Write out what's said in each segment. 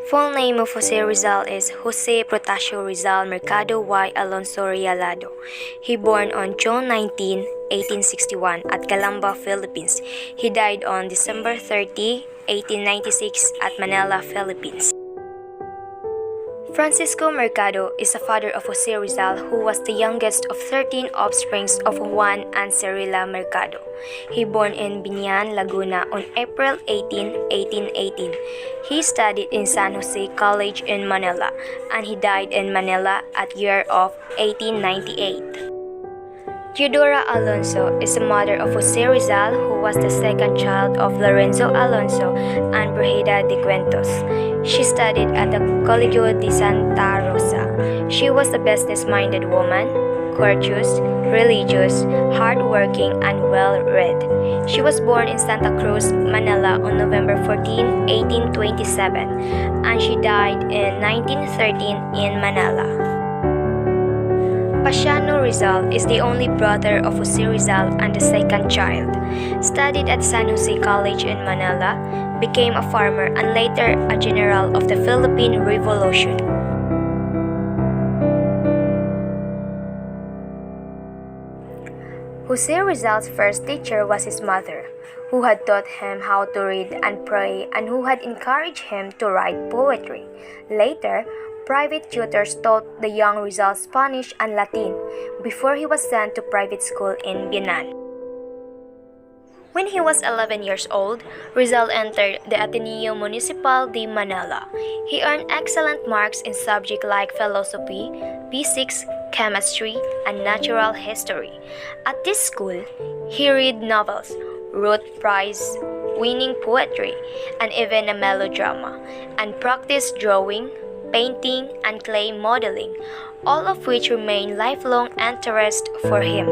Full name of Jose Rizal is Jose Protasio Rizal Mercado y Alonso Realado. He born on June 19, 1861 at Calamba, Philippines. He died on December 30, 1896 at Manila, Philippines. Francisco Mercado is the father of Jose Rizal, who was the youngest of 13 offsprings of Juan and Cirila Mercado. He born in Binian, Laguna on April 18, 1818. He studied in San Jose College in Manila, and he died in Manila at year of 1898. Teodora Alonso is the mother of Jose Rizal, who was the second child of Lorenzo Alonso and Brigida de Cuentos. She studied at the Colegio de Santa Rosa. She was a business-minded woman, courteous, religious, hardworking, and well-read. She was born in Santa Cruz, Manila on November 14, 1827, and she died in 1913 in Manila. Pasiano Rizal is the only brother of Jose Rizal and the second child. Studied at San Jose College in Manila, became a farmer and later a general of the Philippine Revolution. Jose Rizal's first teacher was his mother, who had taught him how to read and pray and who had encouraged him to write poetry. Later, private tutors taught the young Rizal Spanish and Latin before he was sent to private school in Binan. When he was 11 years old, Rizal entered the Ateneo Municipal de Manila. He earned excellent marks in subjects like philosophy, physics, chemistry, and natural history. At this school, he read novels, wrote prize-winning poetry, and even a melodrama, and practiced drawing, painting, and clay modeling, all of which remain lifelong interest for him.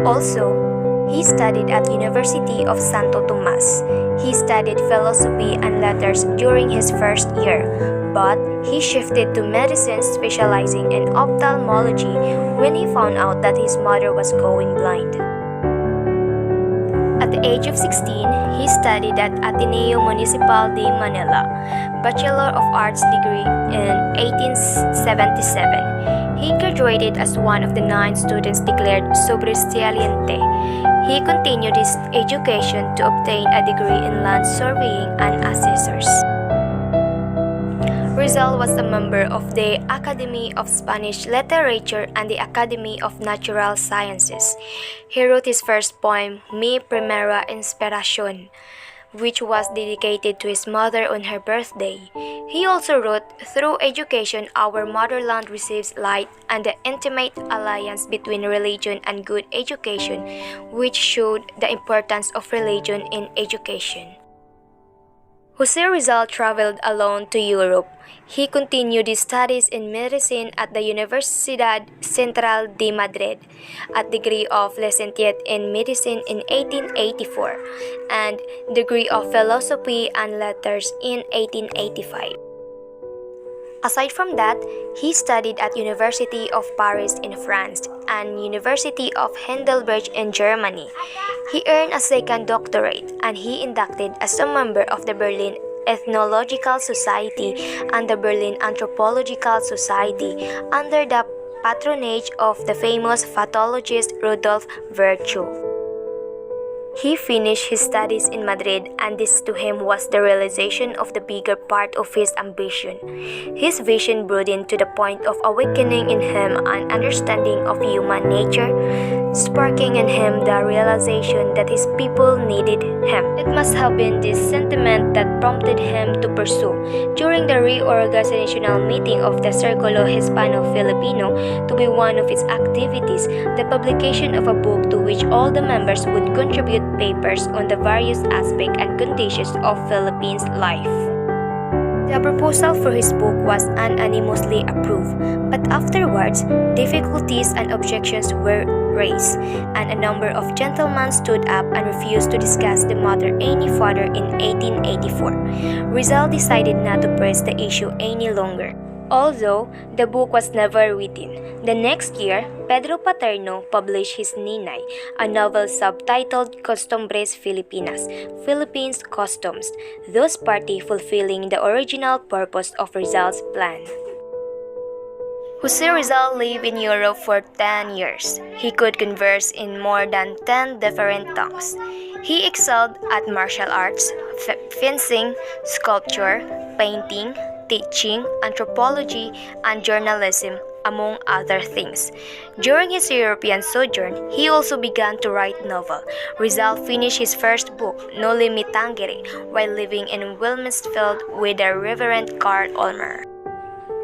Also, he studied at University of Santo Tomas. He studied philosophy and letters during his first year, but he shifted to medicine, specializing in ophthalmology when he found out that his mother was going blind. At the age of 16, he studied at Ateneo Municipal de Manila, Bachelor of Arts degree in 1877. He graduated as one of the 9 students declared sobresaliente. He continued his education to obtain a degree in land surveying and assessors. Rizal was a member of the Academy of Spanish Literature and the Academy of Natural Sciences. He wrote his first poem, Mi Primera Inspiración, which was dedicated to his mother on her birthday. He also wrote, Through education, our motherland receives light, and the intimate alliance between religion and good education, which showed the importance of religion in education. Jose Rizal traveled alone to Europe. He continued his studies in medicine at the Universidad Central de Madrid, at degree of licentiate in medicine in 1884, and degree of philosophy and letters in 1885. Aside from that, he studied at University of Paris in France and University of Heidelberg in Germany. He earned a second doctorate, and he inducted as a member of the Berlin Ethnological Society and the Berlin Anthropological Society under the patronage of the famous pathologist Rudolf Virchow. He finished his studies in Madrid, and this to him was the realization of the bigger part of his ambition. His vision broadened to the point of awakening in him an understanding of human nature, sparking in him the realization that his people needed him. It must have been this sentiment that prompted him to pursue, during the reorganizational meeting of the Círculo Hispano-Filipino, to be one of its activities, the publication of a book to which all the members would contribute papers on the various aspects and conditions of Philippines life. The proposal for his book was unanimously approved, but afterwards, difficulties and objections were raised, and a number of gentlemen stood up and refused to discuss the matter any further in 1884. Rizal decided not to press the issue any longer. Although the book was never written, the next year, Pedro Paterno published his Ninay, a novel subtitled Costumbres Filipinas, Philippines Customs, thus partly fulfilling the original purpose of Rizal's plan. Jose Rizal lived in Europe for 10 years. He could converse in more than 10 different tongues. He excelled at martial arts, fencing, sculpture, painting, teaching, anthropology, and journalism, among other things. During his European sojourn, he also began to write novel. Rizal finished his first book, Noli Me Tangere, while living in Wilmsfield with the Reverend Carl Ulmer.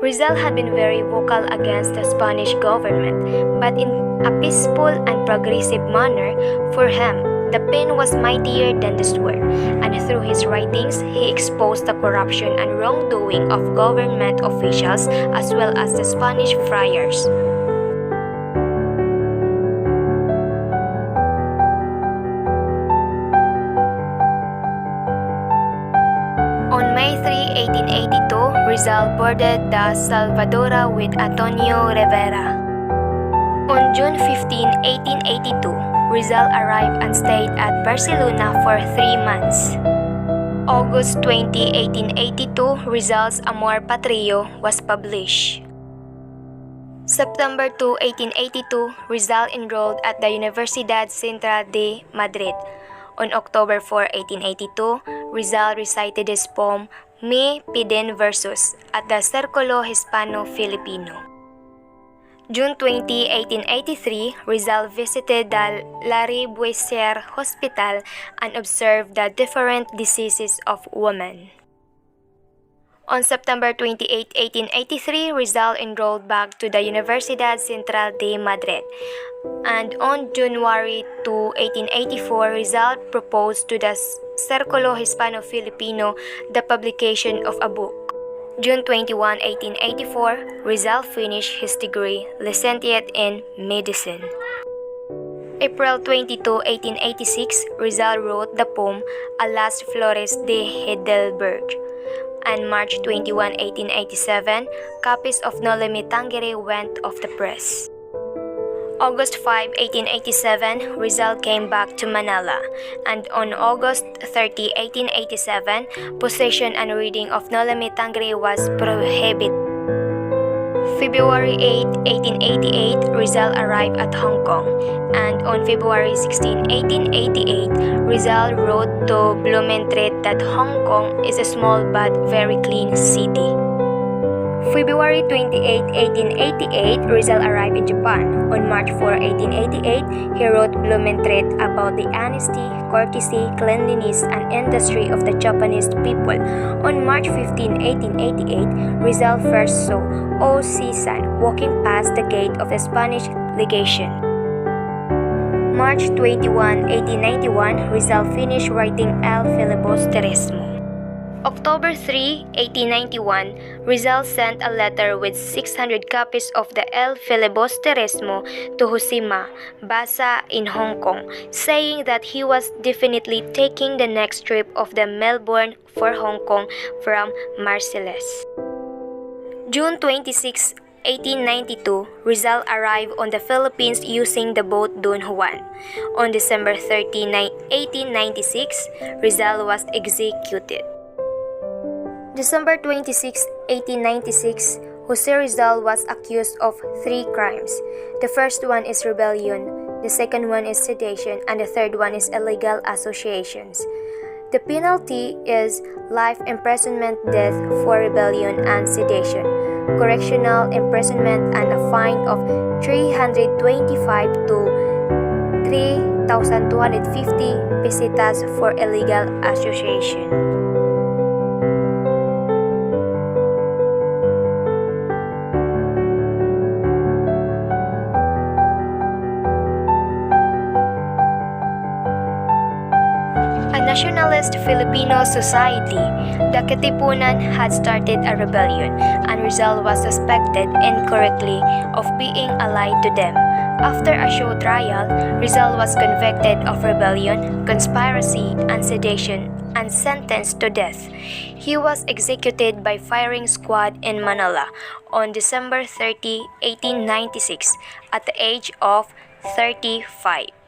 Rizal had been very vocal against the Spanish government, but in a peaceful and progressive manner. For him, the pen was mightier than the sword, and through his writings, he exposed the corruption and wrongdoing of government officials as well as the Spanish friars. On May 3, 1882, Rizal boarded the Salvadora with Antonio Rivera. On June 15, 1882, Rizal arrived and stayed at Barcelona for 3 months. August 20, 1882, Rizal's Amor Patrio was published. September 2, 1882, Rizal enrolled at the Universidad Central de Madrid. On October 4, 1882, Rizal recited his poem Me Piden Versus at the Círculo Hispano-Filipino. June 20, 1883, Rizal visited the Lariboisiere Hospital and observed the different diseases of women. On September 28, 1883, Rizal enrolled back to the Universidad Central de Madrid. And on January 2, 1884, Rizal proposed to the Círculo Hispano-Filipino the publication of a book. June 21, 1884, Rizal finished his degree, licentiate in medicine. April 22, 1886, Rizal wrote the poem A las Flores de Heidelberg. And March 21, 1887, copies of Noli Me Tangere went off the press. August 5, 1887, Rizal came back to Manila, and on August 30, 1887, possession and reading of Noli Me Tangere was prohibited. February 8, 1888, Rizal arrived at Hong Kong, and on February 16, 1888, Rizal wrote to Blumentritt that Hong Kong is a small but very clean city. February 28, 1888, Rizal arrived in Japan. On March 4, 1888, he wrote Blumentritt about the honesty, courtesy, cleanliness, and industry of the Japanese people. On March 15, 1888, Rizal first saw O. C. San walking past the gate of the Spanish legation. March 21, 1891, Rizal finished writing El Filibusterismo. October 3, 1891, Rizal sent a letter with 600 copies of the El Filibusterismo to Josima Basa in Hong Kong, saying that he was definitely taking the next trip of the Melbourne for Hong Kong from Marseilles. June 26, 1892, Rizal arrived on the Philippines using the boat Don Juan. On December 30, 1896, Rizal was executed. December 26, 1896, Jose Rizal was accused of 3 crimes. The first one is rebellion, the second one is sedition, and the third one is illegal associations. The penalty is life imprisonment, death for rebellion and sedition, correctional imprisonment, and a fine of 325 to 3,250 pesetas for illegal association. Nationalist Filipino Society, the Katipunan had started a rebellion, and Rizal was suspected incorrectly of being allied to them. After a show trial, Rizal was convicted of rebellion, conspiracy, and sedition and sentenced to death. He was executed by firing squad in Manila on December 30, 1896, at the age of 35.